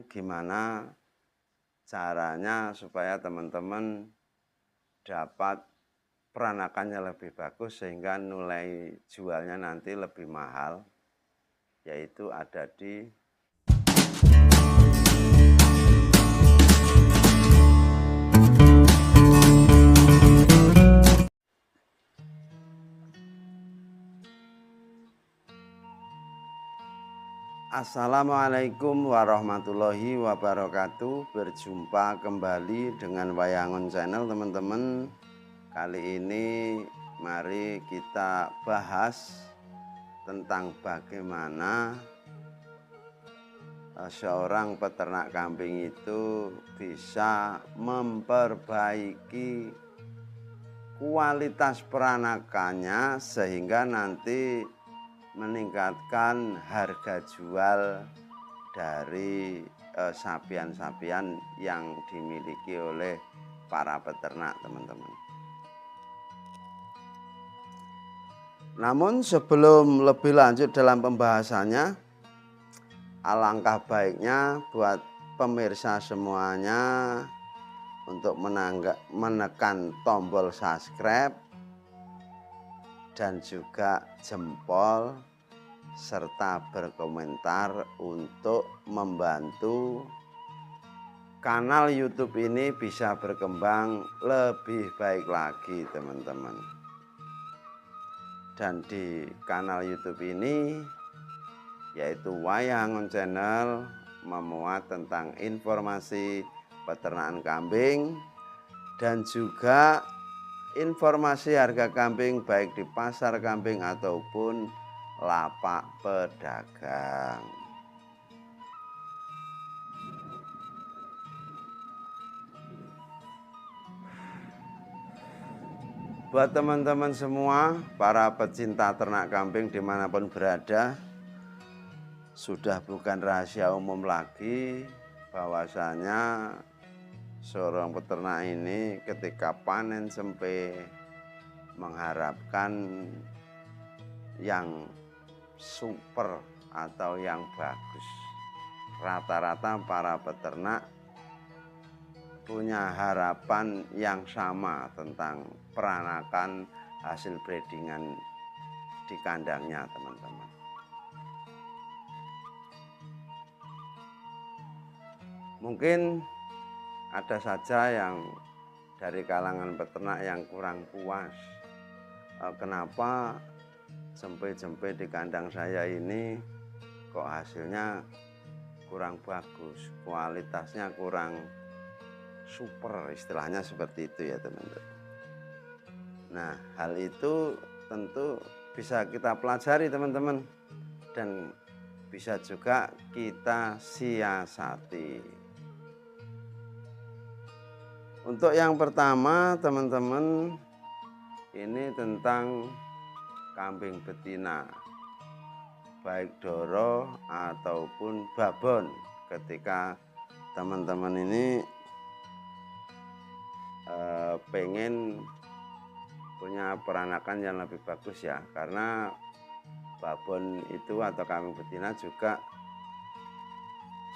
gimana caranya supaya teman-teman dapat peranakannya lebih bagus sehingga nilai jualnya nanti lebih mahal, yaitu ada di Assalamualaikum warahmatullahi wabarakatuh. Berjumpa kembali dengan Wayangon Channel, teman-teman. Kali ini mari kita bahas tentang bagaimana seorang peternak kambing itu bisa memperbaiki kualitas peranakannya sehingga nanti meningkatkan harga jual dari sapian-sapian yang dimiliki oleh para peternak, teman-teman. Namun sebelum lebih lanjut dalam pembahasannya, alangkah baiknya buat pemirsa semuanya untuk menekan tombol subscribe dan juga jempol serta berkomentar untuk membantu kanal YouTube ini bisa berkembang lebih baik lagi, teman-teman. Dan di kanal YouTube ini, yaitu Wayangon Channel, memuat tentang informasi peternakan kambing dan juga informasi harga kambing baik di pasar kambing ataupun lapak pedagang. Buat teman-teman semua, para pecinta ternak kambing dimanapun berada, sudah bukan rahasia umum lagi bahwasanya seorang peternak ini ketika panen sempe mengharapkan yang super atau yang bagus. Rata-rata para peternak punya harapan yang sama tentang peranakan hasil breedingan di kandangnya, teman-teman. Mungkin ada saja yang dari kalangan peternak yang kurang puas. Kenapa jempe-jempe di kandang saya ini kok hasilnya kurang bagus, kualitasnya kurang super, istilahnya seperti itu ya, teman-teman. Nah, hal itu tentu bisa kita pelajari, teman-teman, dan bisa juga kita siasati. Untuk yang pertama, teman-teman, ini tentang kambing betina, baik doro ataupun babon. Ketika teman-teman ini pengen punya peranakan yang lebih bagus ya, karena babon itu atau kambing betina juga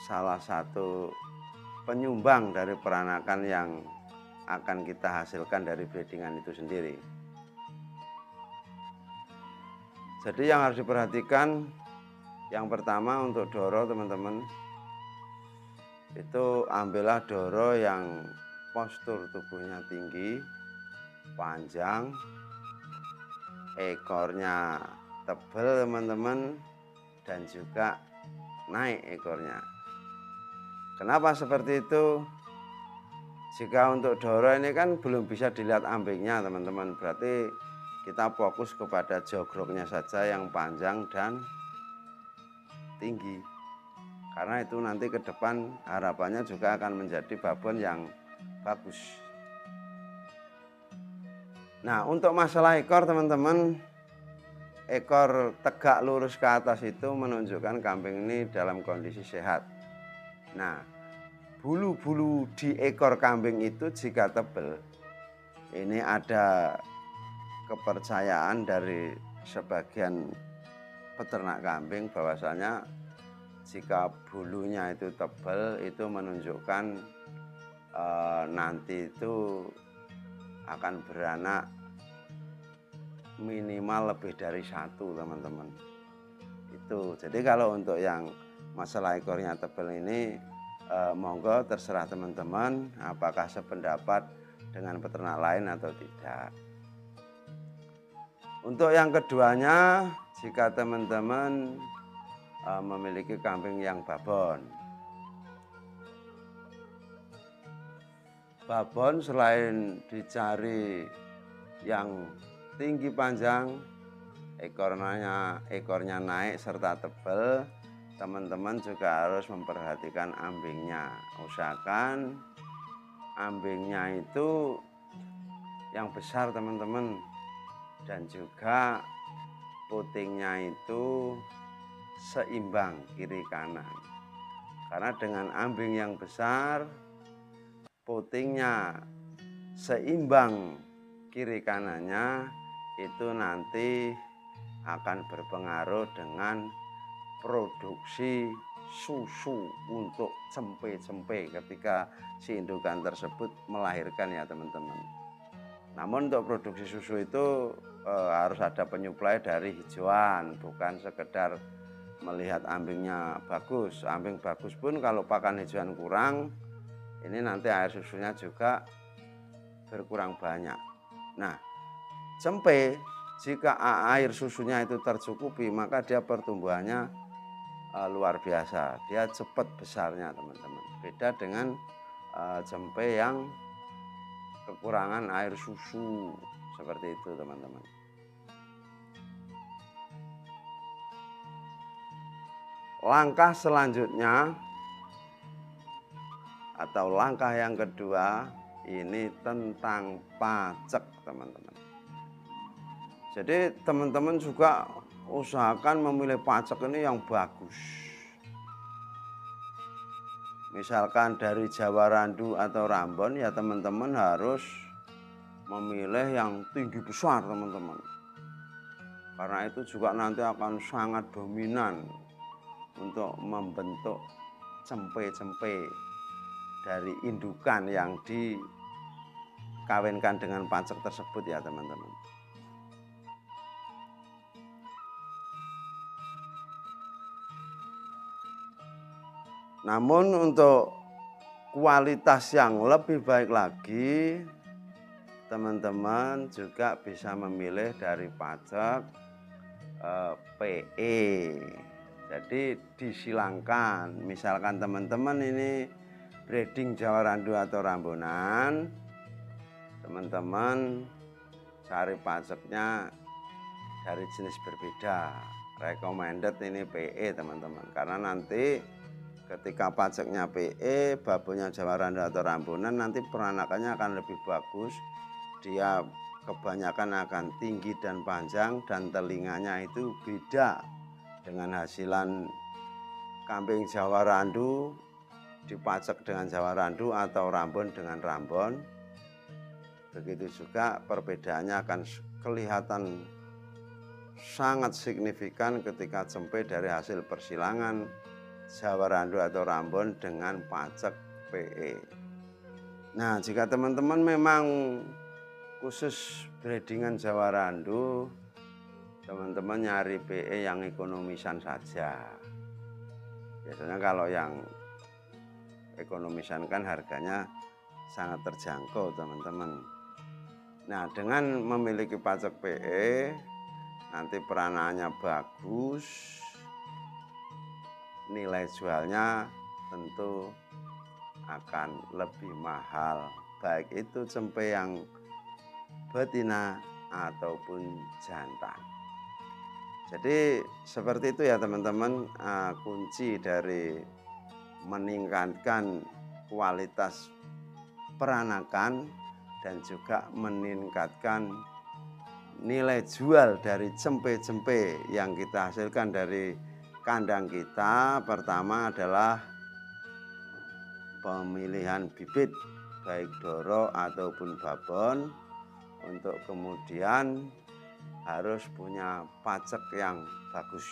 salah satu penyumbang dari peranakan yang akan kita hasilkan dari breedingan itu sendiri. Jadi yang harus diperhatikan, yang pertama untuk doro, teman-teman, itu ambillah doro yang postur tubuhnya tinggi, panjang, ekornya tebal, teman-teman, dan juga naik ekornya. Kenapa seperti itu? Jika untuk doro ini kan belum bisa dilihat ambingnya, teman-teman, berarti kita fokus kepada jogroknya saja yang panjang dan tinggi, karena itu nanti ke depan harapannya juga akan menjadi babon yang bagus. Nah, untuk masalah ekor, teman-teman, ekor tegak lurus ke atas itu menunjukkan kambing ini dalam kondisi sehat. Nah, bulu-bulu di ekor kambing itu jika tebal, ini ada kepercayaan dari sebagian peternak kambing bahwasanya jika bulunya itu tebal itu menunjukkan nanti itu akan beranak minimal lebih dari satu, teman-teman. Itu. Jadi kalau untuk yang masalah ekornya tebal ini monggo terserah teman-teman apakah sependapat dengan peternak lain atau tidak. Untuk yang keduanya, jika teman-teman memiliki kambing yang babon. Babon selain dicari yang tinggi panjang, ekornya naik serta tebal, teman-teman juga harus memperhatikan ambingnya. Usahakan ambingnya itu yang besar, teman-teman, dan juga putingnya itu seimbang kiri kanan. Karena dengan ambing yang besar, putingnya seimbang kiri kanannya, itu nanti akan berpengaruh dengan produksi susu untuk cempe-cempe ketika si indukan tersebut melahirkan, ya teman-teman. Namun untuk produksi susu itu harus ada penyuplai dari hijauan, bukan sekedar melihat ambingnya bagus. Ambing bagus pun kalau pakan hijauan kurang, ini nanti air susunya juga berkurang banyak. Nah, cempe jika air susunya itu tercukupi, maka dia pertumbuhannya luar biasa. Dia cepat besarnya, teman-teman. Beda dengan cempe yang kekurangan air susu seperti itu, teman-teman. Langkah selanjutnya atau langkah yang kedua ini tentang pacek, teman-teman. Jadi teman-teman juga usahakan memilih pacek ini yang bagus. Misalkan dari Jawa Randu atau Rambon, ya teman-teman harus memilih yang tinggi besar, teman-teman. Karena itu juga nanti akan sangat dominan untuk membentuk cempe-cempe dari indukan yang dikawinkan dengan pacek tersebut, ya teman-teman. Namun untuk kualitas yang lebih baik lagi, teman-teman juga bisa memilih dari pacek PE. Jadi disilangkan, misalkan teman-teman ini breeding Jawa Randu atau Rambonan, teman-teman cari paceknya dari jenis berbeda. Recommended ini PE, teman-teman, karena nanti ketika paceknya PE, babonya Jawa Randu atau Rambonan, nanti peranakannya akan lebih bagus. Dia kebanyakan akan tinggi dan panjang, dan telinganya itu beda dengan hasilan kambing Jawa Randu dipacek dengan Jawa Randu atau Rambon dengan Rambon. Begitu juga perbedaannya akan kelihatan sangat signifikan ketika cempe dari hasil persilangan Jawa Randu atau Rambon dengan pacek PE. Nah, jika teman-teman memang khusus breedingan Jawa Randu, teman-teman nyari PE yang ekonomisan saja. Biasanya kalau yang ekonomisan kan harganya sangat terjangkau, teman-teman. Nah, dengan memiliki pacek PE, nanti peranannya bagus, nilai jualnya tentu akan lebih mahal, baik itu cempe yang betina ataupun jantan. Jadi seperti itu ya teman-teman, kunci dari meningkatkan kualitas peranakan dan juga meningkatkan nilai jual dari cempe-cempe yang kita hasilkan dari kandang kita. Pertama adalah pemilihan bibit baik doro ataupun babon, untuk kemudian harus punya pacek yang bagus.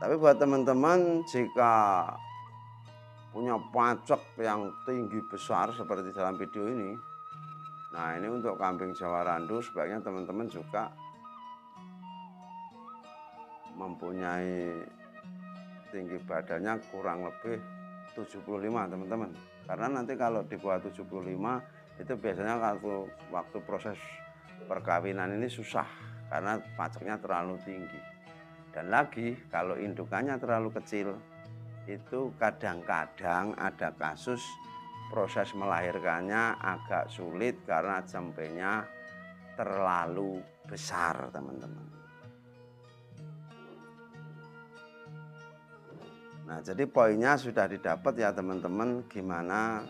Tapi buat teman-teman jika punya pajak yang tinggi besar seperti dalam video ini, nah ini untuk kambing Jawa Randu sebaiknya teman-teman juga mempunyai tinggi badannya kurang lebih 75 teman-teman. Karena nanti kalau di bawah 75 itu biasanya waktu proses perkawinan ini susah karena pajaknya terlalu tinggi. Dan lagi kalau indukannya terlalu kecil itu kadang-kadang ada kasus proses melahirkannya agak sulit karena cempenya terlalu besar teman-teman. Nah jadi poinnya sudah didapat ya teman-teman, gimana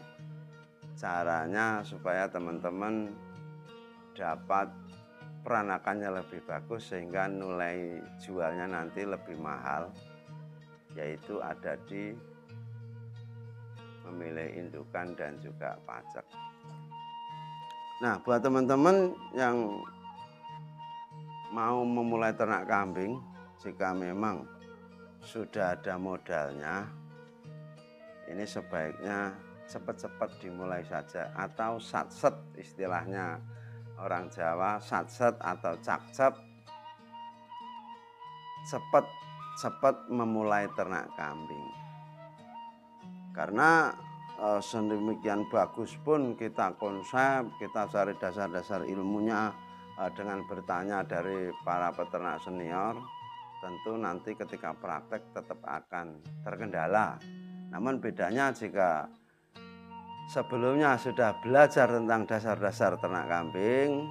caranya supaya teman-teman dapat peranakannya lebih bagus sehingga nilai jualnya nanti lebih mahal, yaitu ada di memilih indukan dan juga pajak. Nah buat teman-teman yang mau memulai ternak kambing, jika memang sudah ada modalnya, ini sebaiknya cepat-cepat dimulai saja atau satset istilahnya orang Jawa, satset atau cakcep, cepat memulai ternak kambing. Karena sedemikian bagus pun kita konsep, kita cari dasar-dasar ilmunya dengan bertanya dari para peternak senior, tentu nanti ketika praktek tetap akan terkendala. Namun bedanya jika sebelumnya sudah belajar tentang dasar-dasar ternak kambing,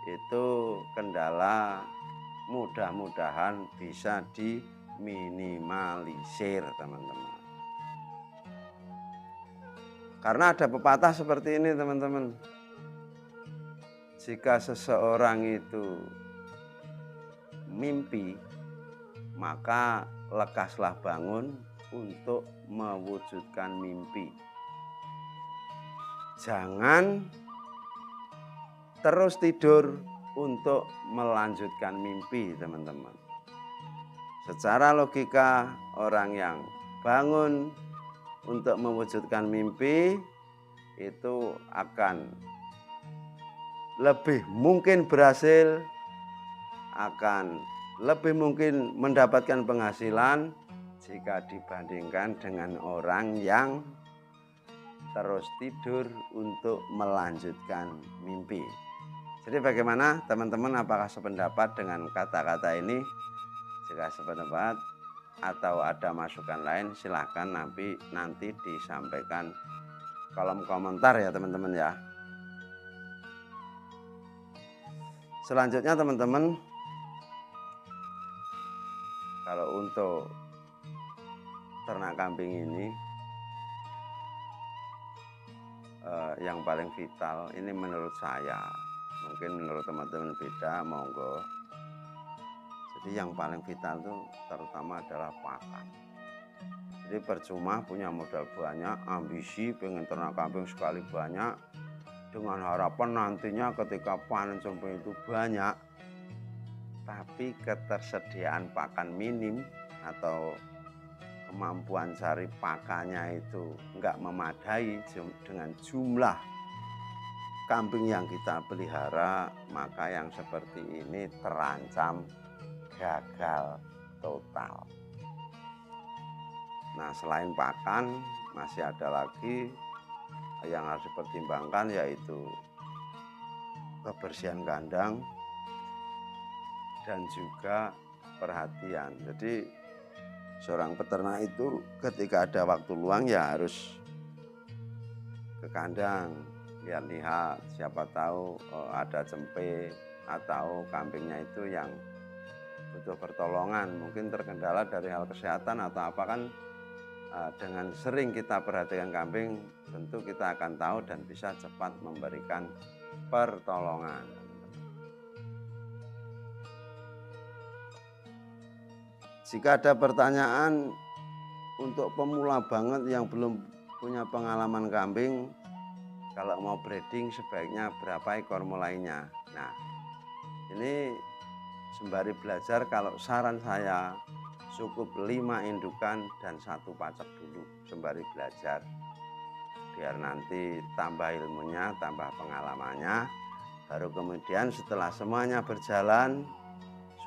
itu kendala mudah-mudahan bisa diminimalisir teman-teman. Karena ada pepatah seperti ini teman-teman, jika seseorang itu mimpi, maka lekaslah bangun untuk mewujudkan mimpi. Jangan terus tidur untuk melanjutkan mimpi teman-teman. Secara logika orang yang bangun untuk mewujudkan mimpi itu akan lebih mungkin berhasil, akan lebih mungkin mendapatkan penghasilan jika dibandingkan dengan orang yang terus tidur untuk melanjutkan mimpi. Jadi bagaimana teman-teman, apakah sependapat dengan kata-kata ini? Jika sependapat atau ada masukan lain silahkan nanti disampaikan kolom komentar ya teman-teman ya. Selanjutnya teman-teman, kalau untuk ternak kambing ini yang paling vital ini menurut saya, mungkin menurut teman-teman beda, monggo. Jadi yang paling vital itu terutama adalah pakan. Jadi percuma punya modal banyak, ambisi pengen ternak kambing sekali banyak, dengan harapan nantinya ketika panen cempe itu banyak, tapi ketersediaan pakan minim atau kemampuan cari pakannya itu enggak memadai dengan jumlah kambing yang kita pelihara, maka yang seperti ini terancam gagal total. Nah selain pakan masih ada lagi yang harus dipertimbangkan, yaitu kebersihan kandang dan juga perhatian. Jadi seorang peternak itu ketika ada waktu luang ya harus ke kandang, lihat-lihat, siapa tahu ada cempe atau kambingnya itu yang butuh pertolongan, mungkin terkendala dari hal kesehatan atau apa kan. Dengan sering kita perhatikan kambing, tentu kita akan tahu dan bisa cepat memberikan pertolongan. Jika ada pertanyaan untuk pemula banget yang belum punya pengalaman kambing, kalau mau breeding sebaiknya berapa ekor mulainya. Nah ini sembari belajar, kalau saran saya cukup 5 indukan dan 1 pacak dulu sembari belajar. Biar nanti tambah ilmunya, tambah pengalamannya, baru kemudian setelah semuanya berjalan,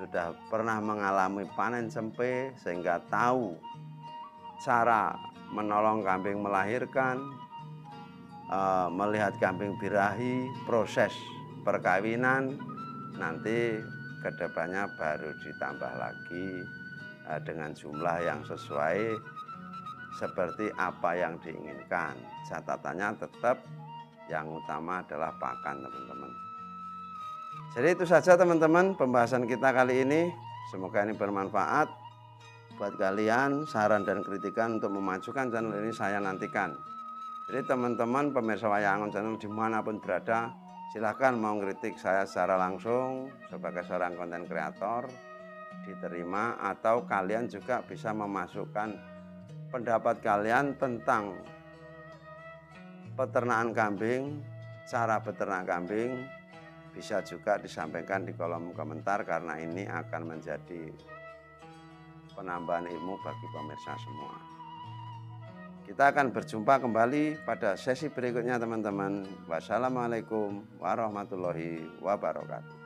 sudah pernah mengalami panen cempe sehingga tahu cara menolong kambing melahirkan, melihat kambing birahi, proses perkawinan, nanti kedepannya baru ditambah lagi dengan jumlah yang sesuai seperti apa yang diinginkan. Catatannya tetap yang utama adalah pakan, teman-teman. Jadi itu saja teman-teman pembahasan kita kali ini. Semoga ini bermanfaat buat kalian. Saran dan kritikan untuk memajukan channel ini saya nantikan. Jadi teman-teman pemirsa Wayang Angon Channel dimanapun berada, silahkan mau ngeritik saya secara langsung sebagai seorang konten kreator, diterima, atau kalian juga bisa memasukkan pendapat kalian tentang peternakan kambing, cara beternak kambing, bisa juga disampaikan di kolom komentar karena ini akan menjadi penambahan ilmu bagi pemirsa semua. Kita akan berjumpa kembali pada sesi berikutnya teman-teman. Wassalamualaikum warahmatullahi wabarakatuh.